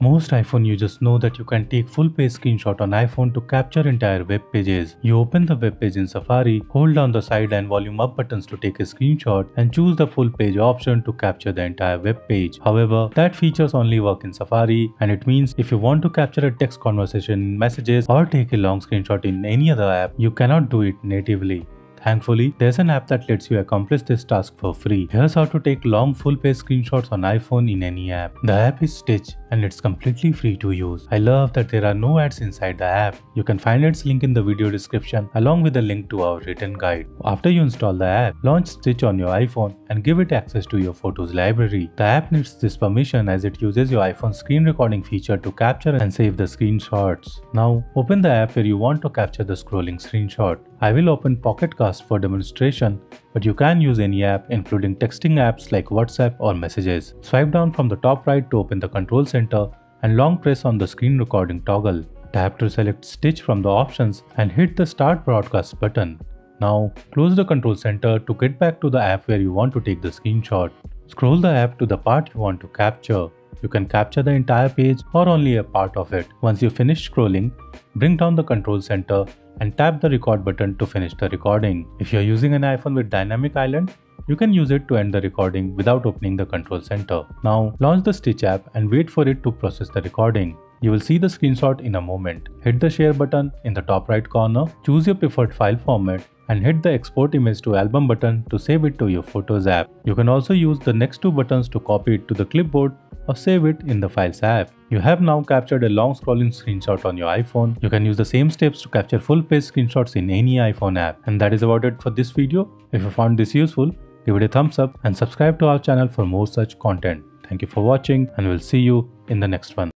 Most iPhone users know that you can take full page screenshot on iPhone to capture entire web pages. You open the web page in Safari, hold down the side and volume up buttons to take a screenshot, and choose the full page option to capture the entire web page. However, that features only work in Safari, and it means if you want to capture a text conversation in Messages or take a long screenshot in any other app, you cannot do it natively. Thankfully, there's an app that lets you accomplish this task for free. Here's how to take long full page screenshots on iPhone in any app. The app is Stitch and it's completely free to use. I love that there are no ads inside the app. You can find its link in the video description along with a link to our written guide. After you install the app, launch Stitch on your iPhone and give it access to your photos library. The app needs this permission as it uses your iPhone screen recording feature to capture and save the screenshots. Now, open the app where you want to capture the scrolling screenshot. I will open Pocket Cast for demonstration, but you can use any app including texting apps like WhatsApp or Messages. Swipe down from the top right to open the control center and long press on the screen recording toggle. Tap to select Stitch from the options and hit the Start Broadcast button. Now close the control center to get back to the app where you want to take the screenshot. Scroll the app to the part you want to capture. You can capture the entire page or only a part of it. Once you finish scrolling, bring down the control center and tap the record button to finish the recording. If you are using an iPhone with dynamic island, you can use it to end the recording without opening the control center. Now launch the Stitch app and wait for it to process the recording. You will see the screenshot in a moment. Hit the share button in the top right corner, choose your preferred file format and hit the export image to album button to save it to your Photos app. You can also use the next two buttons to copy it to the clipboard or save it in the Files app. You have now captured a long scrolling screenshot on your iPhone. You can use the same steps to capture full page screenshots in any iPhone app. And that is about it for this video. If you found this useful, give it a thumbs up and subscribe to our channel for more such content. Thank you for watching and we'll see you in the next one.